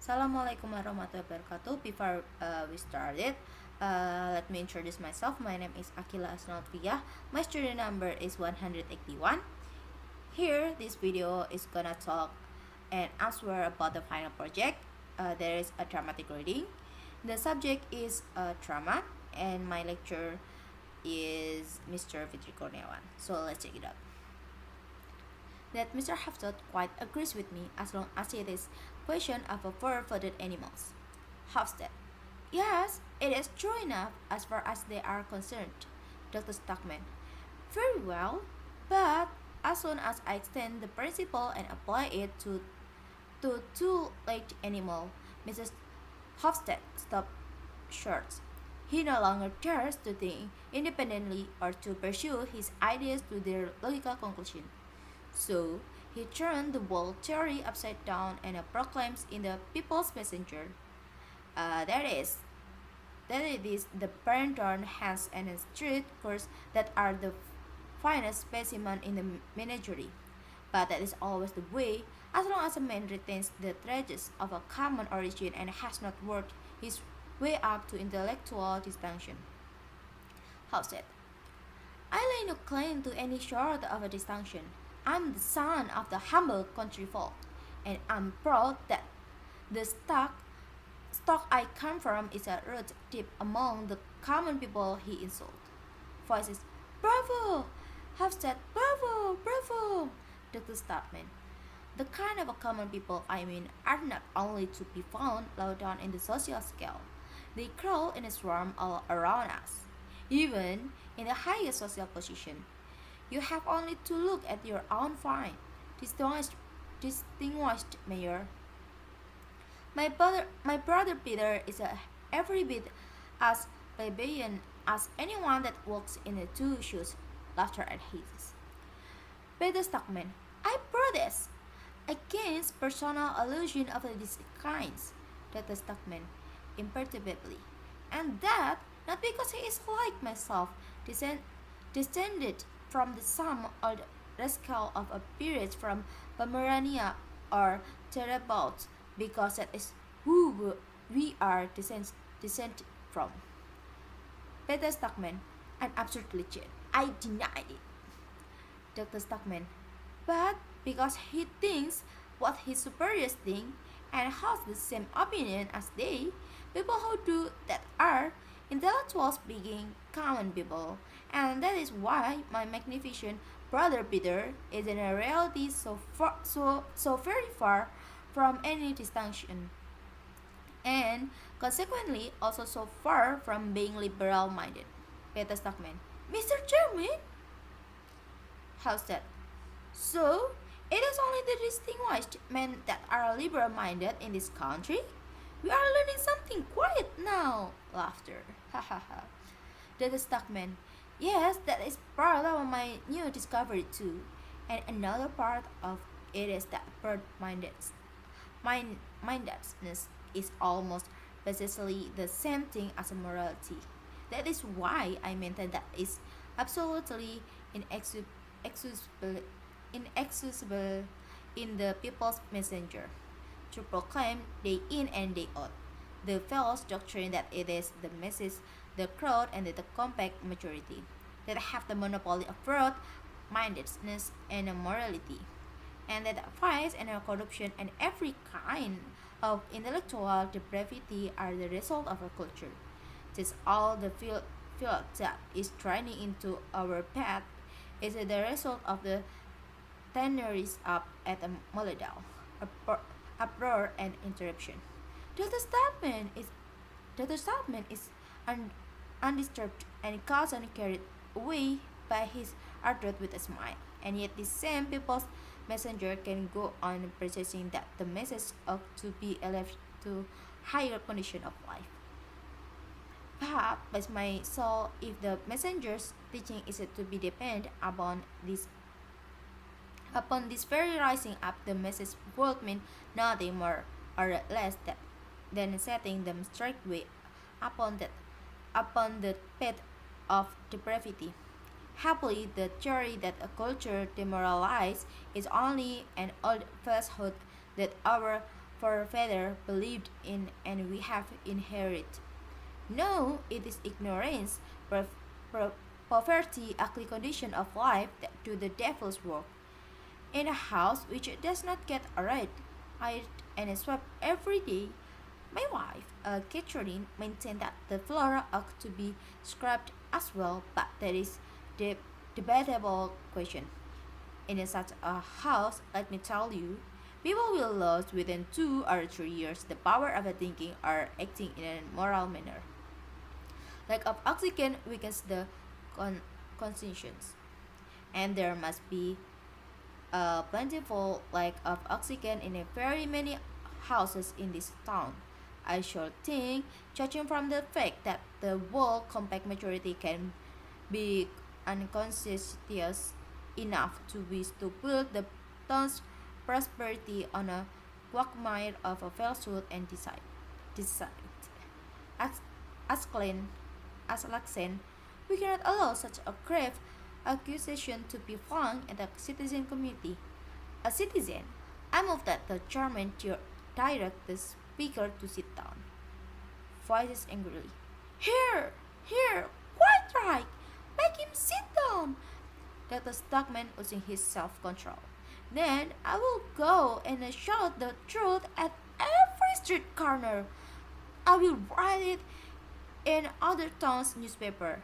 Assalamualaikum warahmatullahi wabarakatuh. Before we started, let me introduce myself. My name is Aqilah Luthfiyyah. My student number is 181. Here, this video is gonna talk and answer about the final project. There is a dramatic reading. The subject is trauma, and my lecturer is Mr. Fitri Kurniawan. So let's check it out. That Mr. Haftot quite agrees with me as long as it is question of a fur-footed animals. Hofstad. Yes, it is true enough as far as they are concerned. Dr. Stockman. Very well, but as soon as I extend the principle and apply it to two-legged animal, Mrs. Hofstad stopped short. He no longer dares to think independently or to pursue his ideas to their logical conclusion. So he turned the whole theory upside down and proclaims in the People's Messenger that it is the Parenton hands and street curs that are the finest specimen in the menagerie. But that is always the way, as long as a man retains the traces of a common origin and has not worked his way up to intellectual distinction. How said? I lay no claim to any sort of a distinction. I'm the son of the humble country folk, and I'm proud that the stock I come from is a root deep among the common people he insulted. Voices, bravo! Have said, bravo, bravo! Dr. Startman. The kind of a common people I mean are not only to be found low down in the social scale, they crawl in a swarm all around us, even in the highest social position. You have only to look at your own fine, distinguished mayor. My brother Peter is every bit as plebeian as anyone that walks in the two shoes. Laughter and hisses. Peter Stockman, I protest against personal allusion of these kinds. Dr. Stockman, imperturbably, and that not because he is like myself, descended from the sum or the rascal of a peerage from Pomerania or thereabouts, because that is who we are descended from. Peter Stockman, an absurd legend. I deny it. Dr. Stockman, but because he thinks what his superiors think and has the same opinion as they, people who do that are intellectuals being common people, and that is why my magnificent brother Peter is in a reality so very far from any distinction, and consequently also so far from being liberal minded. Peter Stockman, Mr. Chairman, how's that? So it is only the distinguished men that are liberal minded in this country? We are learning something quiet now. Laughter. Ha ha ha. Dr. Stockman. Yes, that is part of my new discovery too. And another part of it is that mindedness is almost precisely the same thing as a morality. That is why I maintain that it's absolutely inexcusable in the People's Messenger to proclaim day in and day out the false doctrine that it is the masses, the crowd, and the compact majority that have the monopoly of broad mindedness and morality, and that vice and corruption and every kind of intellectual depravity are the result of our culture. Just all the field that is draining into our path is the result of the tenaries up at a molodal, uproar and interruption. Dr. Stadtman is undisturbed and cousin carried away by his ardor with a smile, and yet this same people's messenger can go on precising that the message ought to be eleved to higher condition of life. Perhaps, bless my soul, if the messenger's teaching is to be depend upon this very rising up, the message would mean nothing more or less than setting them straightway upon the path of depravity. Happily, the theory that a culture demoralized is only an old falsehood that our forefather believed in and we have inherited. No, it is ignorance, poverty, ugly condition of life that do the devil's work. In a house which does not get ironed and swept every day, my wife, Catherine, maintained that the floor ought to be scrubbed as well, but that is the debatable question. In such a house, let me tell you, people will lose within 2 or 3 years the power of thinking or acting in a moral manner. Lack of oxygen weakens the conscience, and there must be a plentiful lack of oxygen in a very many houses in this town. I should think, judging from the fact that the whole compact majority can be unconscious enough to wish to build the town's prosperity on a quagmire of a falsehood and decide. As, as clean as Laxen, we cannot allow such a grave accusation to be flung at the citizen community. A citizen, I move that the chairman direct the speaker to sit down. Voices angrily. Here, here, quite right. Make him sit down. Dr. Stockman losing his self-control. Then I will go and shout the truth at every street corner. I will write it in other towns' newspaper.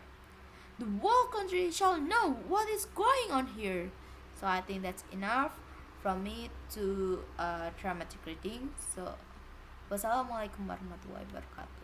The whole country shall know what is going on here. So I think that's enough from me to dramatic reading. So wassalamualaikum warahmatullahi wabarakatuh.